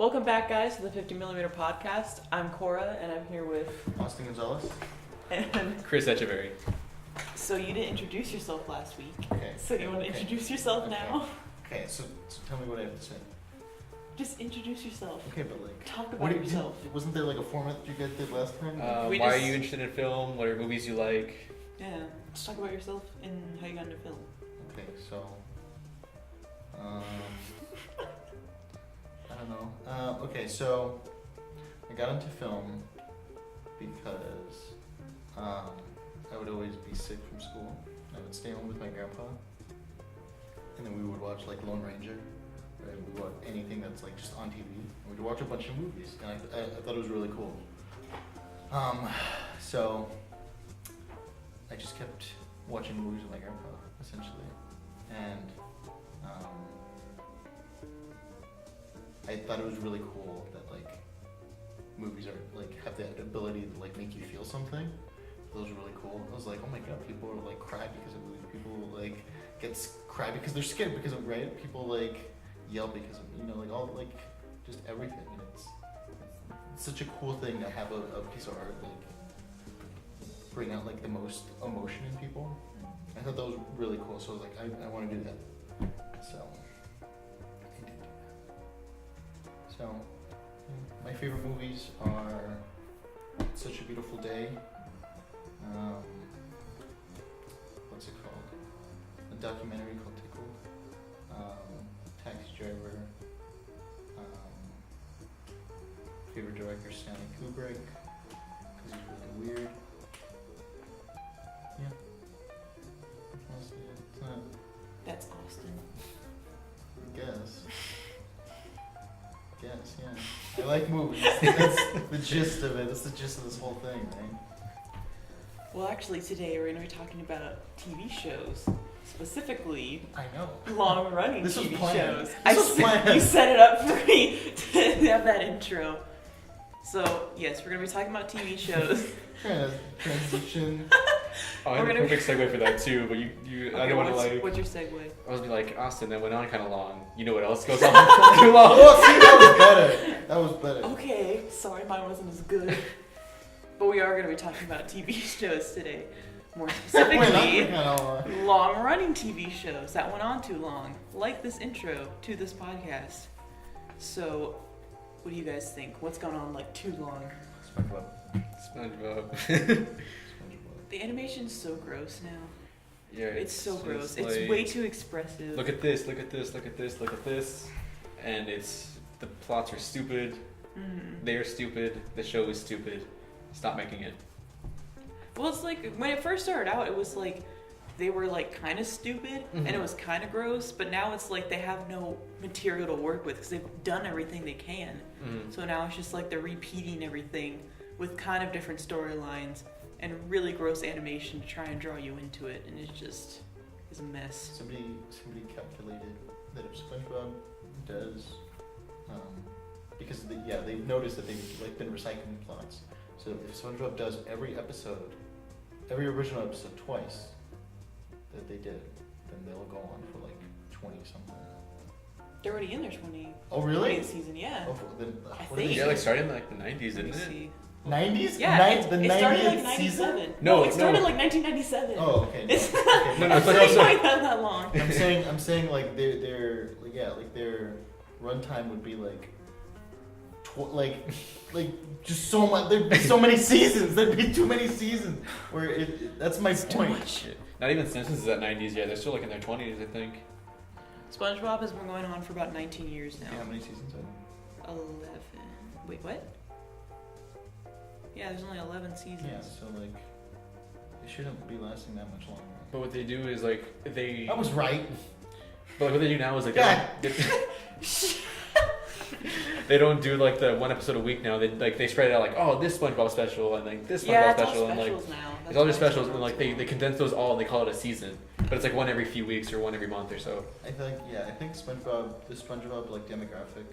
Welcome back, guys, to the 50mm podcast. I'm Cora, and I'm here with Austin Gonzalez. And Chris Echeverry. So you didn't introduce yourself last week. Okay. So you want to introduce yourself now? Okay, so tell me what I have to say. Just introduce yourself. Okay, but like... Talk about yourself. Wasn't there like a format that you guys did last time? Why are you interested in film? What are movies you like? Yeah, just talk about yourself and how you got into film. Okay, so... I don't know. Okay, so I got into film because I would always be sick from school. I would stay home with my grandpa, and then we would watch like Lone Ranger. Right? We would watch anything that's like just on TV. And we'd watch a bunch of movies, and I thought it was really cool. So I just kept watching movies with my grandpa, essentially, and I thought it was really cool that like movies are like have the ability to like make you feel something. That was really cool. I was like, oh my god, people are like cry because of movies. People like cry because they're scared because of People like yell because of like all like just everything. And it's such a cool thing to have a piece of art like bring out like the most emotion in people. I thought that was really cool. So I was like, I want to do that. So. So, my favorite movies are Such a Beautiful Day, what's it called? A documentary called Tickled, Taxi Driver, favorite director Stanley Kubrick, because he's really weird. Yeah. Honestly, it's not... That's Austin. I guess. Yes, yeah. I like movies. That's the gist of it. That's the gist of this whole thing, right? Well, actually, today we're going to be talking about TV shows. Specifically, I know. Long-running This was TV planned. shows. This was planned. You set it up for me to have that intro. So, yes, we're going to be talking about TV shows. Transition. I have a perfect segue for that too, but you Okay, I don't want to like. What's your segue? I was be like, Austin, that went on kind of long. You know what else goes on too long? Oh, see, that was better. Okay, sorry, mine wasn't as good. But we are going to be talking about TV shows today. More specifically, long-running TV shows that went on too long, like this intro to this podcast. So, what do you guys think? What's going on like too long? SpongeBob. The animation's so gross now. Yeah, It's so gross. like, It's way too expressive. Look at this, look at this, look at this, look at this. And the plots are stupid. Mm-hmm. They're stupid. The show is stupid. Stop making it. Well, it's like, when it first started out, it was like, they were like kind of stupid, and it was kind of gross, but now it's like they have no material to work with because they've done everything they can. So now it's just like they're repeating everything with kind of different storylines and really gross animation to try and draw you into it, and it just is a mess. Somebody calculated that if SpongeBob does, because they've noticed that they've like been recycling plots. So if SpongeBob does every original episode twice that they did, then they'll go on for like 20 something. They're already in their 20. Oh really? 20th season, yeah. Oh, then I what think. are Yeah, they? like starting in like the 90s, Let me didn't it? see. 90s? Yeah, it the started like 90th season? 97. No, it started no. like 1997. Oh, okay. No, It's okay. No, it's but not also- quite that long. I'm saying like their runtime would be like just so much. There'd be so many seasons. There'd be too many seasons. That's my point. much. Not even Simpsons is at 90s yet. They're still like in their 20s, I think. SpongeBob has been going on for about 19 years now. Yeah, how many seasons are 11. Wait, what? Yeah, there's only 11 seasons. there? Yeah, so like they shouldn't be lasting that much longer. But what they do is like they. I was right. But like, what they do now is like God. they don't do like the one episode a week now. They spread it out like, oh, this SpongeBob special and like this SpongeBob Yeah, it's all special and like specials now. it's all just why specials so and like they condense those all and they call it a season. But it's like one every few weeks or one every month or so. I think the SpongeBob like demographic.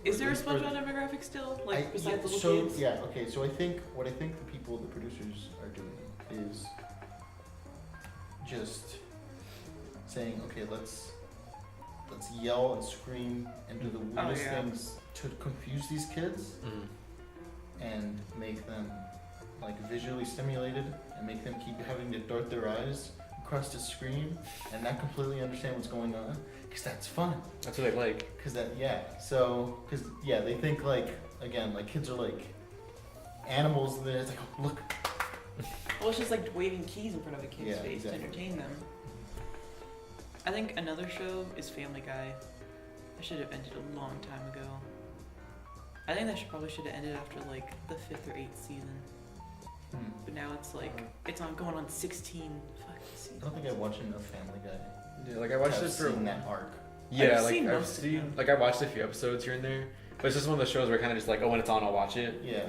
Is there a or- SpongeBob demographic still? Like, yeah, besides the so little kids? yeah, okay. So I think the producers are doing is just saying, okay, let's let's yell and scream and do the weirdest yeah. things to confuse these kids and make them like visually stimulated and make them keep having to dart their eyes across the screen and not completely understand what's going on, because that's fun. That's what they like. Because they think like, again, like kids are like animals, and then it's like, oh, look. Well, it's just like waving keys in front of a kid's face exactly. to entertain them. I think another show is Family Guy. That should have ended a long time ago. I think that probably should have ended after like the 5th or 8th season. But now it's like, it's going on 16 fucking seasons. I don't think I watched enough Family Guy. Yeah, like I watched I've it for seen that arc. Yeah, I've like seen I've most of seen, them. like I watched a few episodes here and there, but it's just one of those shows where I kind of just like, oh, when it's on, I'll watch it. Yeah.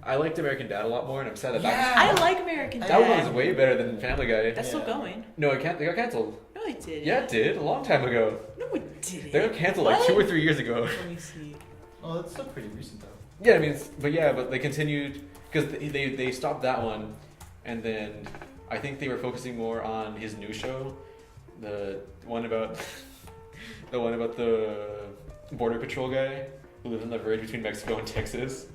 I liked American Dad a lot more, and I'm sad that I like American Dad. that one's way better than Family Guy. That's still going. No, it can't. They got canceled. No, it didn't. Yeah, it did a long time ago. No, it didn't. They got canceled like 2 or 3 years ago. Let me see. Oh, that's still pretty recent though. Yeah, I mean, but they continued because they stopped that one, and then I think they were focusing more on his new show, the one about the border patrol guy who lives on the verge between Mexico and Texas.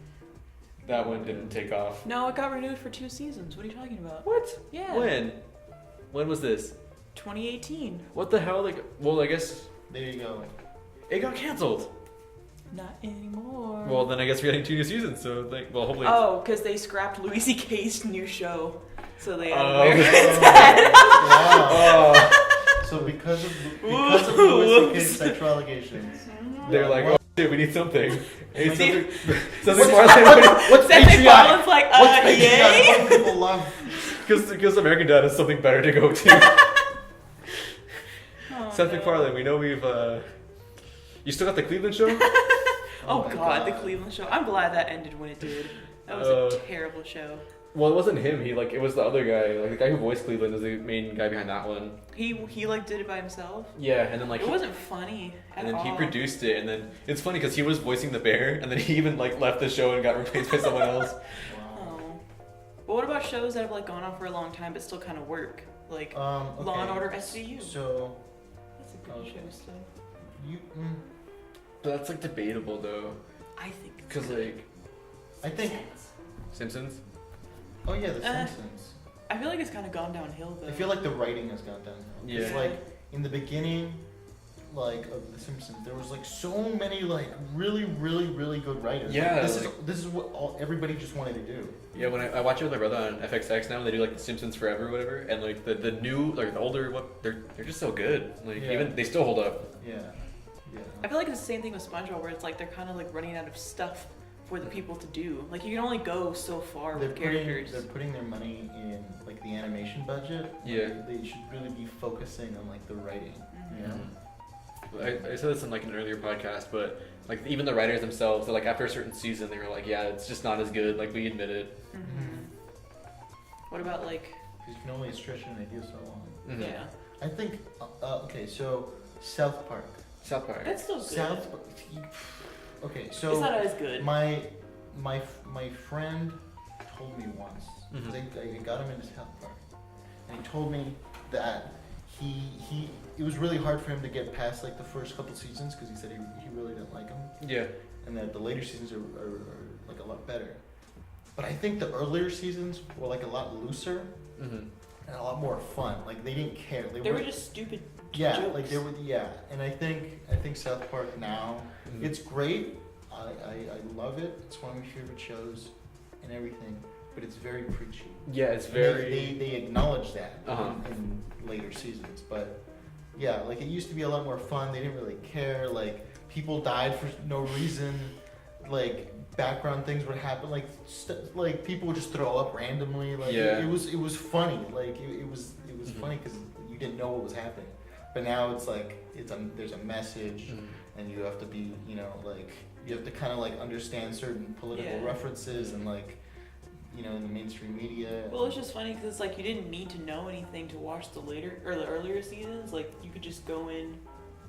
That one didn't take off. No, it got renewed for 2 seasons. What are you talking about? What? Yeah. When was this? 2018. What the hell? Like, well, I guess There you go. it got canceled. Not anymore. Well, then I guess we're getting 2 new seasons. So, like, well, hopefully. Oh, because they scrapped Louis C.K.'s new show. So they had Oh. American Dad. Wow. Oh, So because of Louis C.K.'s sexual allegations, they're like, oh shit, we need something. Hey, See- something more like what's Seth patriotic? MacFarlane's like, What's patriotic? yay? What do people love? because American Dad is something better to go to. Oh, Seth no. MacFarlane, we know we've. You still got the Cleveland show? Oh my God, the Cleveland show. I'm glad that ended when it did. That was a terrible show. Well, it wasn't him. It was the other guy. Like the guy who voiced Cleveland is the main guy behind that one. He like did it by himself. Yeah, and then like It wasn't funny at and then all. he produced it, and then it's funny because he was voicing the bear, and then he even like left the show and got replaced by someone else. Wow. Oh. But what about shows that have like gone on for a long time but still kind of work? Like Okay. Law and Order SVU. So That's a good Okay. show still. you, But that's like debatable though, I think. it's because good. like I think. Simpsons. Oh yeah, The Uh, Simpsons. I feel like it's kind of gone downhill though. I feel like the writing has gone downhill. It's Yeah. like in the beginning, like of The Simpsons, there was like so many like really, really, really good writers. Yeah, Like, this is what everybody just wanted to do. Yeah, when I watch it with my brother on FXX now, they do like The Simpsons Forever or whatever, and like the new, like the older one, they're just so good. Like Yeah. even they still hold up. Yeah. Yeah. I feel like it's the same thing with SpongeBob, where it's like they're kind of like running out of stuff for the people to do. Like you can only go so far with characters. They're putting their money in like the animation budget. Yeah. They should really be focusing on like the writing. Mhm. You know? I said this in like an earlier podcast, but like even the writers themselves, they're like after a certain season, they were like, yeah, it's just not as good. Like we admit it. Mhm. What about like? Because you can only stretch an idea so long. Mhm. Yeah, I think. Okay, so South Park. South Park. that's still good. South. Okay, so it's not as good. my friend told me once. 'Cause Mhm. I got him into South Park, and he told me that he it was really hard for him to get past like the first couple seasons because he said he really didn't like them, Yeah. and that the later seasons are like a lot better. But I think the earlier seasons were like a lot looser Mm-hmm. and a lot more fun. Like they didn't care. They were just stupid. yeah, jokes. like they were And I think South Park now it's great. I love it. It's one of my favorite shows and everything. But it's very preachy. Yeah, it's And very. they acknowledge that Uh-huh. in later seasons. But yeah, like it used to be a lot more fun. They didn't really care. Like people died for no reason. Like background things would happen. Like like people would just throw up randomly. Like Yeah. it was funny. Like it was Mhm. funny because you didn't know what was happening. But now it's like there's a message, Mhm. and you have to be like you have to kind of like understand certain political Yeah. references and like in the mainstream media. Well, it's just funny because it's like you didn't need to know anything to watch the earlier seasons. Like you could just go in,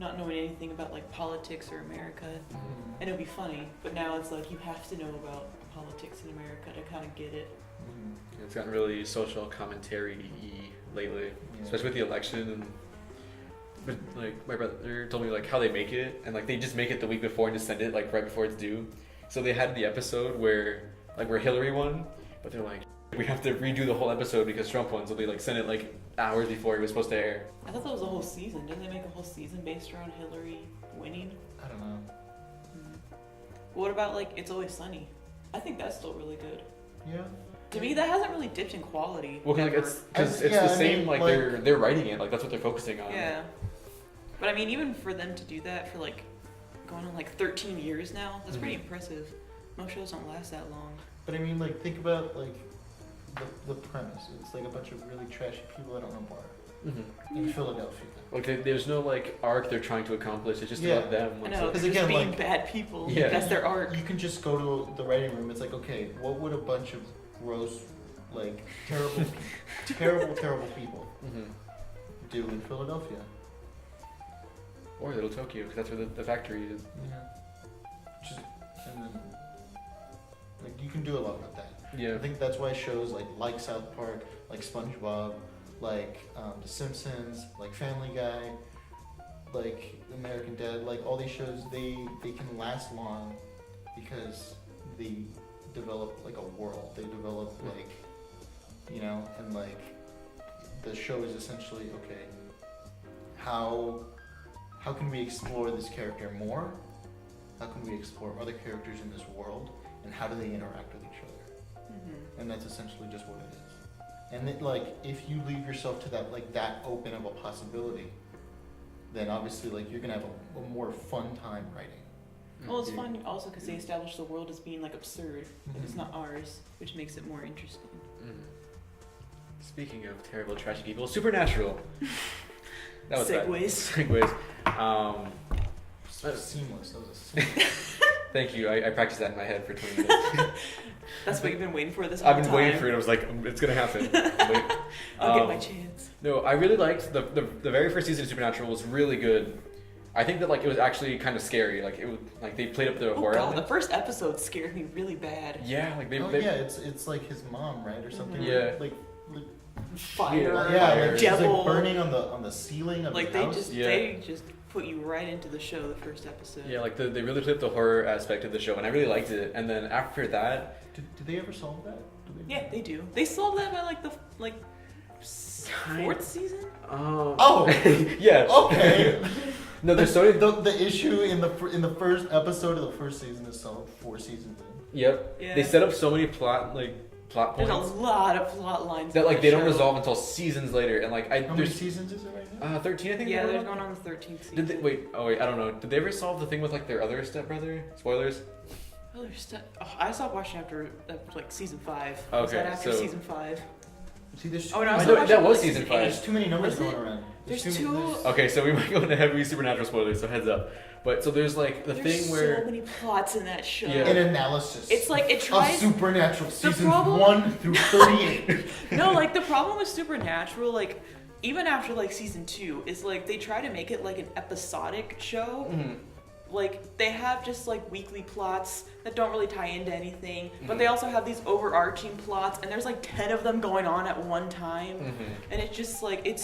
not knowing anything about like politics or America, Mhm. and it'd be funny. But now it's like you have to know about politics in America to kind of get it. Mhm. It's gotten really social commentary-y lately, Yeah. especially with the election and but like my brother told me like how they make it, and like they just make it the week before and just send it like right before it's due. So they had the episode where Hillary won, but they're like, we have to redo the whole episode because Trump won, so they like sent it like hours before it was supposed to air. I thought that was a whole season. Didn't they make a whole season based around Hillary winning? I don't know. What about like It's Always Sunny? I think that's still really good. Yeah. To me, that hasn't really dipped in quality. Well, like ever. it's Yeah, the I same. mean, Like they're writing it. Like that's what they're focusing on. Yeah. But I mean, even for them to do that for like going on like 13 years now, that's pretty impressive. Most shows don't last that long. But I mean, like, think about like the premise. It's like a bunch of really trashy people that own a bar in Philadelphia. Like there's no like arc they're trying to accomplish. It's just Yeah. about them. I Like, know, so- because again, being like- bad people, Yeah. that's their arc. You can just go to the writing room. It's like, okay, what would a bunch of gross, like terrible, terrible people do in Philadelphia? Or Little Tokyo, because that's where the factory is. Just, and then, like, you can do a lot with that. Yeah. I think that's why shows like South Park, like SpongeBob, like The Simpsons, like Family Guy, like American Dad, like all these shows, they can last long because they develop like a world. They develop like, you know, and like the show is essentially, okay, how can we explore this character more? How can we explore other characters in this world, and how do they interact with each other? And that's essentially just what it is. And it, like, if you leave yourself to that, like, that open of a possibility, then obviously, like, you're gonna have a more fun time writing. Well, it's fun also because they establish the world as being like absurd, and it's not ours, which makes it more interesting. Speaking of terrible, trashy people, Supernatural. That was Segues. Segues. That was seamless. That was a seamless. Thank you. I practiced that in my head for 20 minutes. That's what you've been waiting for this whole I've been time. waiting for it. I was like, it's gonna happen. Wait. I'll get my chance. No, I really liked the very first season of Supernatural was really good. I think that like it was actually kind of scary. Like it was like they played up the Oh horror god, element. the first episode scared me really bad. Yeah, like they. Oh yeah, it's like his mom, right, or something. Yeah. Like Fire, Yeah, she's devil. like burning on the ceiling of Like the house. they just put you right into the show the first episode. Yeah, like they really played up the horror aspect of the show, and I really liked it. And then after that, Did they ever solve that? Yeah, they do. They solved that by like the fourth season. Oh, yeah. okay. No, there's so many. The issue in the first episode of the first season is solved 4 seasons in. Yep. Yeah. They set up so many plot There's points a lot of plot lines. that in like they don't show. resolve until seasons later, and like How many there's seasons is it right now? 13, I think. Yeah, they they're were on. going on the 13th season. Did they wait? Oh wait, I don't know. Did they ever solve the thing with like their other stepbrother? Spoilers. Oh, I stopped watching after like season 5. Okay, Was that after so- season 5? See, there's Oh, no, I I was know, watching that was like season 5. there's too many numbers Was it? going around. There's too- two- there's- Okay, so we might go into heavy Supernatural spoilers, so heads up. But so there's like the There's thing where so many plots in that show. Yeah. An analysis. It's like it of tries. Supernatural seasons problem- 1 through 38. No, like the problem with Supernatural, like even after like season 2, is like they try to make it like an episodic show. Like they have just like weekly plots that don't really tie into anything, but they also have these overarching plots, and there's like 10 of them going on at one time, and it's just like it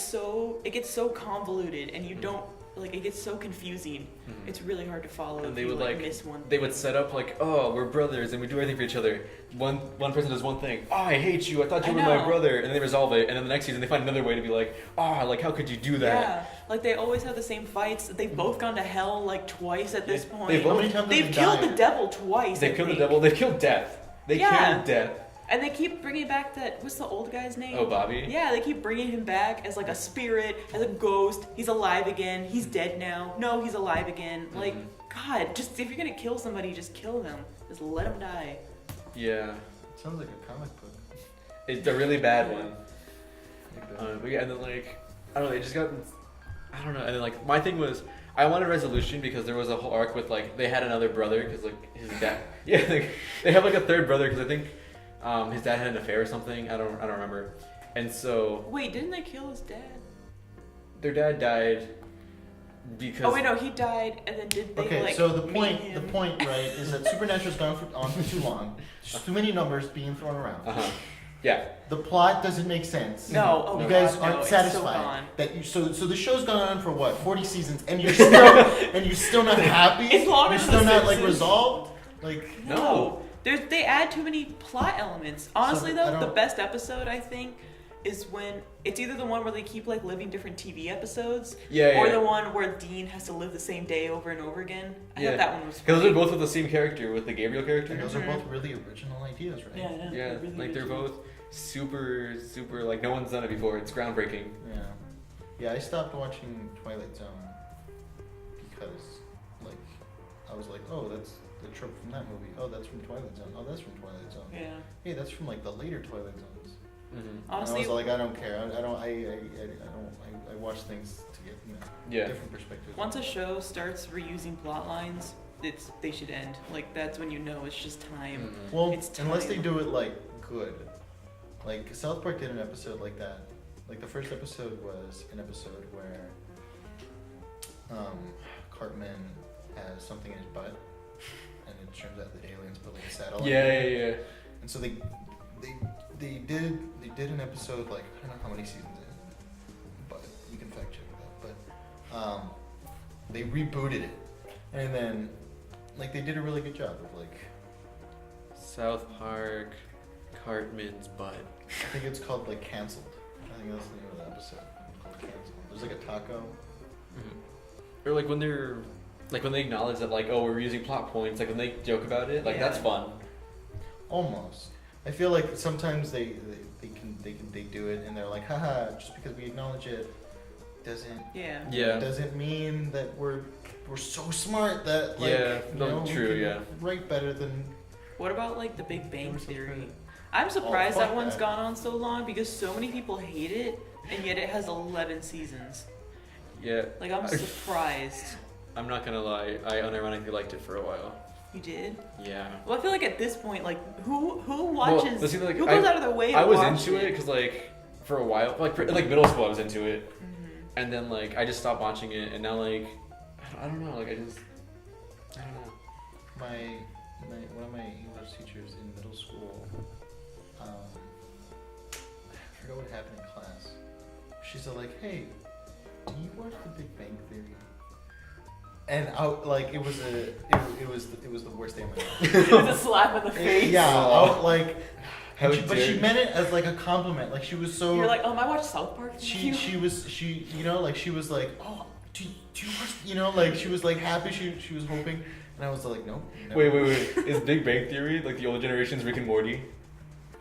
gets so convoluted, and you don't like it gets so confusing. It's really hard to follow. And if they you, would like miss one. they would set up like, oh, we're brothers and we do everything for each other. One person does one thing. Oh, I hate you. I thought you I were my know. brother, and they resolve it. And then the next season they find another way to be like, oh, like how could you do that? Yeah, like they always have the same fights. They've both gone to hell like twice at this point. They both- How many times have They've they killed died? the devil twice. They I killed the think. devil. They killed death. They Yeah. killed death. And they keep bringing back that. What's the old guy's name? Oh, Bobby. Yeah, they keep bringing him back as like a spirit, as a ghost. He's alive again. He's dead now. No, he's alive again. Like, God, just if you're gonna kill somebody, just kill them. Just let them die. Yeah, Sounds like a comic book. it's a really bad one. Like that. But yeah, and then like I don't know, it just got I don't know. And then like my thing was I wanted resolution because there was a whole arc with like they had another brother because like his dad. Yeah, like, they have like a third brother because I think his dad had an affair or something. I don't remember. And so Wait, didn't they kill his dad? their dad died because Oh wait, no, he died, and then did they Okay, like so the meet him? point, right, is that Supernatural's gone on for too long. There's too many numbers being thrown around. Uh-huh. Yeah. The plot doesn't make sense. No, oh you my guys God, aren't no, it's satisfied. so gone. That you so the show's gone on for what 40 seasons, and you're still not happy. It's longer You're than still The not like Simpsons. resolved. Like No. They add too many plot elements. Honestly, So, I though, the don't- best episode, I think, is when it's either the one where they keep like living different TV episodes, Yeah, or yeah. the one where Dean has to live the same day over and over again. I thought that one was Because those funny. are both with the same character, with the Gabriel character. and those are both really original ideas, right? Yeah, I know. Yeah, really like they're original. both super, super, like no one's done it before. It's groundbreaking. Yeah. Yeah, I stopped watching Twilight Zone because, like, I was like, oh, that's the trope from that movie. Oh, that's from Twilight Zone. Oh, that's from Twilight Zone. Yeah. Hey, that's from like the later Twilight Zones. Mm-hmm. Honestly, and I was like, I don't care. I watch things to get Yeah. different perspectives. once a show starts reusing plot lines, they should end. Like that's when you know it's just time. Mm-hmm. Well, It's unless they time. do it like good. Like South Park did an episode like that. Like the first episode was an episode where Cartman has something in his butt, and it turns out that aliens put like a satellite. Yeah. And so they did an episode like I don't know how many seasons in, but you can fact check that. But they rebooted it, and then like they did a really good job of like South Park, Cartman's butt. I think it's called like Cancelled. I think that's the name of the episode. Called Cancelled. There's like a taco. Or like when they acknowledge that like, oh, we're using plot points, like when they joke about it, like Yeah. that's fun. Almost. I feel like sometimes they do it and they're like, haha, just because we acknowledge it doesn't Yeah. doesn't mean that we're so smart that like Yeah, you no, know, we true, can yeah. write better than What about like the Big Bang Never Theory? subscribe. I'm surprised that fuck one's that. gone on so long because so many people hate it, and yet it has 11 seasons. Yeah. Like I'm surprised. I'm not gonna lie, I unironically liked it for a while. You did? Yeah. Well, I feel like at this point, like who watches? but see, like, who goes out of their way to I was watch into it because like for a while, like like middle school, I was into it, and then like I just stopped watching it, and now like I don't know, like I don't know. my one of my English teachers in middle school. I forgot what happened in class. She said like, hey, do you watch The Big Bang Theory? And it was the worst day of my life. It was a slap in the face. Yeah, How but dare she you. meant it as like a compliment. Like she was so. You're like, I watched South Park. she was you know like she was like, oh, do you watch, you know, like she was like happy. She was hoping, and I was like, no. Wait. Is Big Bang Theory like the old generation's Rick and Morty?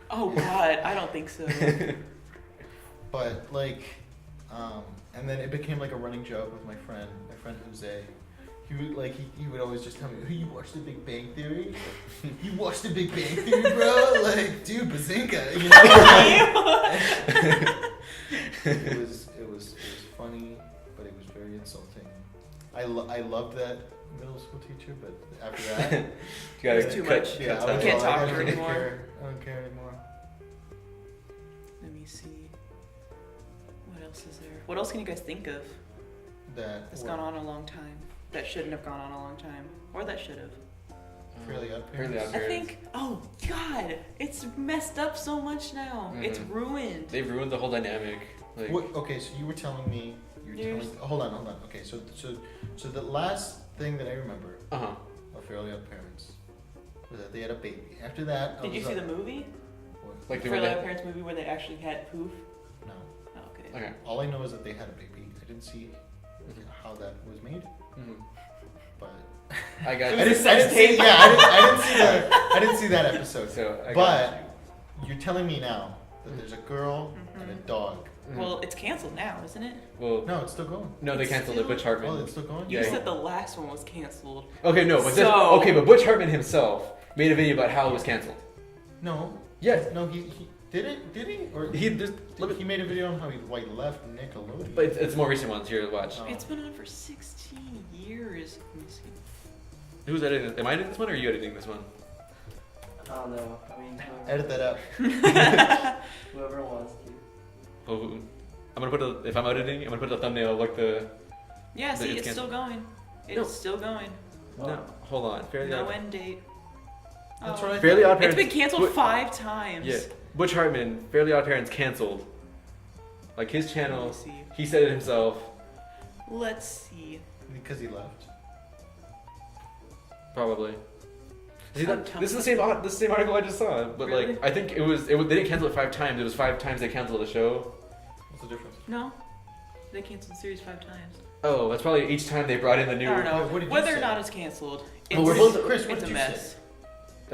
Oh God, I don't think so. But like, and then it became like a running joke with my friend Jose. He would always just tell me, "Hey, you watch The Big Bang Theory? You watch The Big Bang Theory, bro? Like, dude, bazinga!" You know. it was funny, but it was very insulting. I loved that middle school teacher, but after that, You gotta It's too cut, much. yeah, cut I time. was can't like, talk I to don't her really anymore. care. I don't care anymore. Let me see. What else is there? What else can you guys think of that's gone on a long time? That shouldn't have gone on a long time, or that should have. Fairly Odd Fairly Parents. Odd I Parents. think. Oh God, it's messed up so much now. It's Mhm. ruined. They've ruined the whole dynamic. Like, What, okay, so you were telling me. Hold on. Okay, so the last thing that I remember uh-huh. of Fairly Odd Parents was that they had a baby. After that, Did you see the movie? What? Like The they Fairly were Odd Parents movie where they actually had poof? No. Oh, okay. Okay. All I know is that they had a baby. I didn't see how that was made, Mhm. but I got It you. was a I didn't sex see. tape. Yeah, I didn't see that episode. So I got But you're telling me now that there's a girl and a dog. you. Mhm. Well, it's canceled now, isn't it? Well, No, it's still going. no, they It's canceled it. still- Butch Hartman. Oh, it's still going. You Yeah. said the last one was canceled. Okay, no, but So- but Butch Hartman himself made a video about how it was canceled. No. Yes. No, he did it. Did he? Or He just, he made a video on how he left Nickelodeon. but it's more recent ones. Here, watch. Oh. It's been on for 16 years. Let me see. Who's editing this? Am I editing this one or are you editing this one? I don't know. I mean, Edit that out. whoever wants to. Oh, I'm gonna put if I'm editing, I'm gonna put a thumbnail of like the. Yeah, But see, it's it's still going. It's No. still going. No, hold on. Fairly No Odd. end date. That's Oh. right. Fairly Odd It's Parents. been canceled Wait, 5 times. Yeah. Butch Hartman, Fairly Odd Parents canceled. Like his channel, Let's see. he said it himself. Let's see. Because he left. Probably. See, I'm this is the same article I just saw, but Really? like I think it was they didn't cancel it 5 times. It was 5 times they canceled the show. What's the difference? No, they canceled the series 5 times. Oh, that's probably each time they brought in the new. I don't know. What did you Whether say? or not it's canceled, it's, Well, we're both- Chris, what it's did a you mess. say?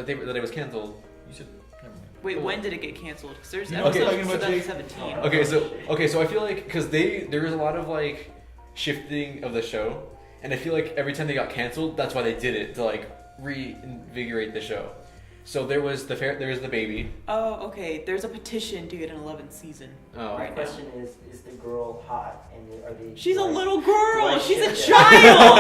That it was canceled. You said, never mind. Wait, Well- when did it get canceled? Because there's You know what I'm episodes talking from about, Jake? 2017. Okay, so I feel like because there was a lot of like shifting of the show, and I feel like every time they got canceled, that's why they did it to like reinvigorate the show. So there was the baby. Oh, okay. There's a petition to get an 11th season. Oh, My Right. question is the girl hot and are they? She's a like- little girl. Why She's a shit child.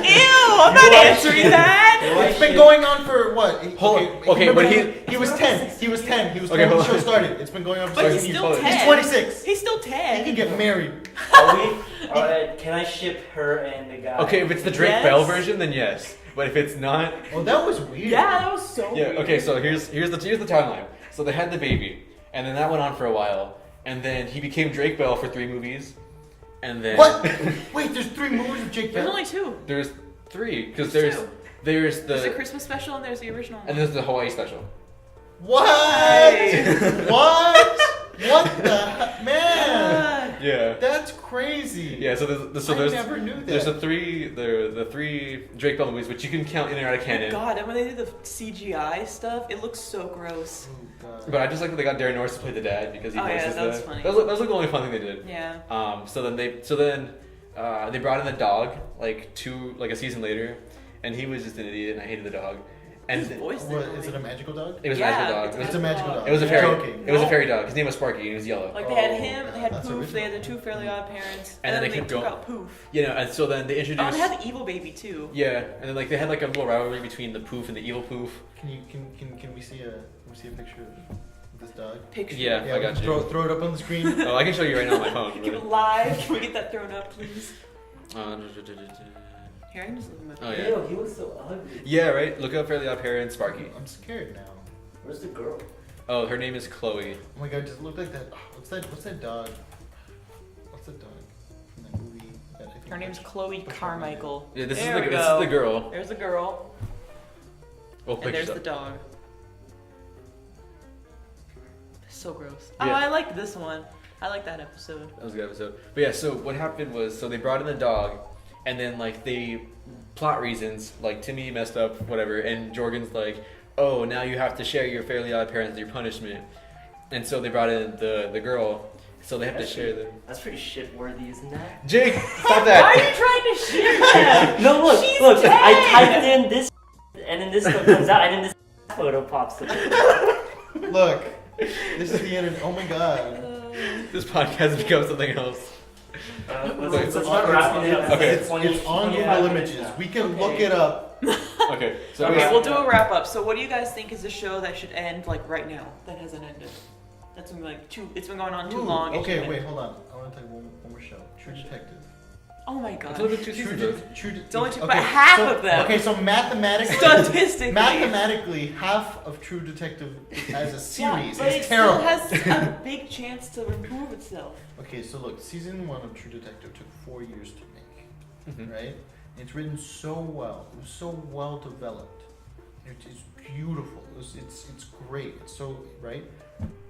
Ew, I'm not answering that. Why It's been shit- going on for what? Hold on. Okay, remember but he was 10. He was 10. He was Okay, 10 when the hold show on. started. It's been going on for But 17 he's years. still 10. He's 26. He's still He 10. can get married. Are we? Alright, can I ship her and the guy? Okay, if it's the Drake Yes. Bell version, then yes. But if it's not, Oh, that was weird. Yeah, that was so yeah. weird. Okay, so here's the timeline. So they had the baby, and then that went on for a while, and then he became Drake Bell for 3 movies, and then What? Wait, there's 3 movies of Jake There's Bell. only 2. there's 3 because There's there's 2. There's the the Christmas special and there's the original one. and there's the Hawaii special. What? Hey. What? What the man? God. Yeah. That's crazy. Yeah. So there's I never knew that. there's the 3 Drake Bell movies, which you can count in and out of canon. God, and when they do the CGI stuff, it looks so gross. Oh, God. But I just like that they got Darren Norris to play the dad because he Oh, yeah, voices that was the. funny. That was like the only fun thing they did. Yeah. So then they brought in the dog like a season later, and he was just an idiot, and I hated the dog. And His voice What, annoying. is it a magical dog? it was a Yeah, magical dog. it's It was, It's a magical dog. it was a You're fairy. joking. It was a No. fairy dog. His name was Sparky, and he was yellow. Like they had Oh, him, they had that's Poof, they original. had the 2 Fairly Odd Parents, And then then they they kept took going. out Poof. You know, and so then they Oh, introduced. and they had the Evil Baby too. Yeah, and then like they had like a little rivalry between the Poof and the evil Poof. Can we see a picture of this dog? Picture. Yeah, I got you. Throw it up on the screen. Oh, I can show you right now on my phone. Keep really. it live. Can we get that thrown up, please? Uh, Here, I can just look at my Oh, yeah. Ew, he was so ugly. yeah, right. Look up Fairly Odd Parents, Sparky. I'm scared now. Where's the girl? Oh, her name is Chloe. Oh my god, does it look like that? What's that dog? What's that dog from that movie? That I think Her name's Butch- Chloe Butch Carmichael. Yeah, this is There the we this go. is the girl. There's the girl, Oh, and pictures there's the up. dog. So gross. Yeah. Oh, I liked this one. I like that episode. That was a good episode. But yeah, so what happened was, so they brought in the dog, and then like they plot reasons, like Timmy messed up, whatever, and Jorgen's like, oh, now you have to share your Fairly Odd Parents, your punishment, and so they brought in the girl, so they have to share them. That's pretty shit worthy, isn't that? Jake, stop Why are that! you trying to share that? No, look, She's look. I dead. typed in this, and then this stuff comes out, and then this photo pops up. Look, this is the internet. Oh my god. This podcast has become something else. Let's It's start on- wrapping it up. Okay. It's on Google Images. We can look it up. Okay, so Okay, we'll do a wrap up. So, what do you guys think is a show that should end like right now that hasn't ended? That's been like it's been going on too Ooh, long. it Okay, should wait, end. hold on. I want to tell you one more show. True Detective. Oh my it's god. only been 2 seasons. It's only two, but half of them. Okay, so mathematically, Statistically. mathematically, half of True Detective as a series but is it terrible. still has a big chance to improve itself. Okay, so look, season 1 of True Detective took 4 years to make, Mhm. right? And it's written so well. It was so well developed. It's beautiful. It's great. It's so right.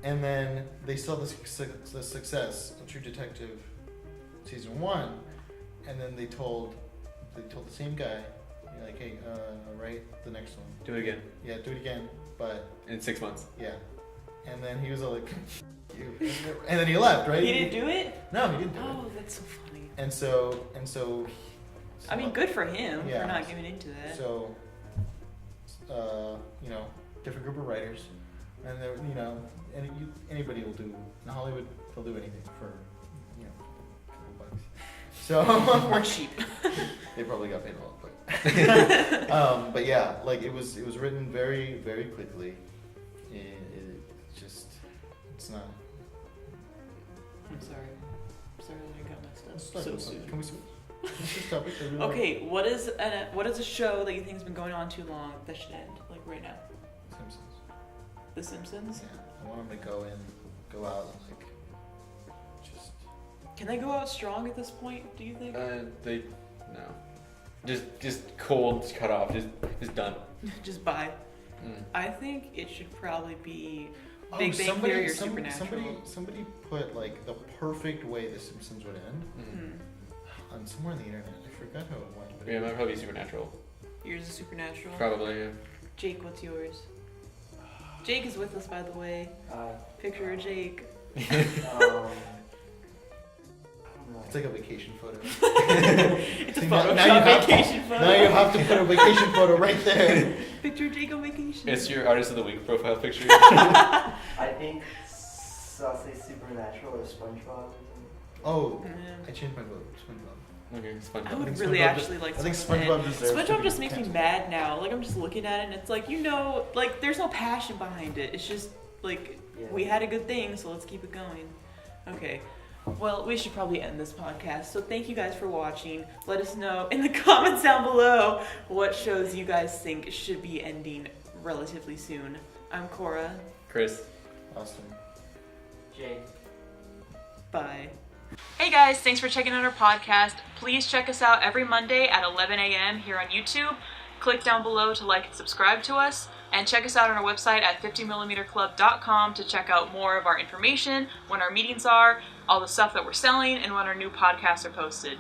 And then they saw the success of True Detective season 1, and then they told the same guy, you're like, hey, write the next one. Do it again Yeah, do it again, but in 6 months. yeah. And then he was all like, you. And then he left, right? He didn't do it? No, he didn't do it. Oh, that's so funny. And so. I mean, good for him Yeah. for not giving into that. So, you know, different group of writers, and they're, you know, anybody will do in Hollywood. They'll do anything for, you know, a couple bucks. So We're cheap. they probably got paid a lot, but yeah, like it was written very, very quickly. It's not. I'm sorry. I'm sorry that I got messed up Let's talk so about- soon. Can we switch? Let's just topic. I really Okay, what is a show that you think has been going on too long that should end, like right now? like Simpsons. The Simpsons? Yeah. I want them to go out and like just. Can they go out strong at this point? Do you think? They no, just cold, cut off, just done. Just bye. Mm. I think it should probably be Big Bang Theory or Supernatural. Somebody put like the perfect way The Simpsons would end Mm. on somewhere on the internet. I forgot how it went. But Yeah, it might probably be Supernatural. Yours is Supernatural. Probably. Yeah. Jake, what's yours? Jake is with us, by the way. Picture of Jake. I don't know. It's like a vacation photo. It's a See, Photoshop vacation photo. Now you have to put a vacation photo right there. Picture of Jake on vacation. It's your artist of the week profile picture. I think I'll say Supernatural or SpongeBob. Oh, Yeah. I changed my vote. SpongeBob. Okay, it's fun. I I would think really SpongeBob actually like. I think SpongeBob. SpongeBob deserves to SpongeBob be just makes me canceled. mad now. Like I'm just looking at it, and it's like like there's no passion behind it. It's just like Yeah. we had a good thing, so let's keep it going. Okay. Well, we should probably end this podcast. So thank you guys for watching. Let us know in the comments down below what shows you guys think should be ending relatively soon. I'm Cora. Chris. Austin. Jake. Bye. Hey guys, thanks for checking out our podcast. Please check us out every Monday at 11 a.m. here on YouTube. Click down below to like and subscribe to us. And check us out on our website at 50millimeterclub.com to check out more of our information, when our meetings are, all the stuff that we're selling, and when our new podcasts are posted.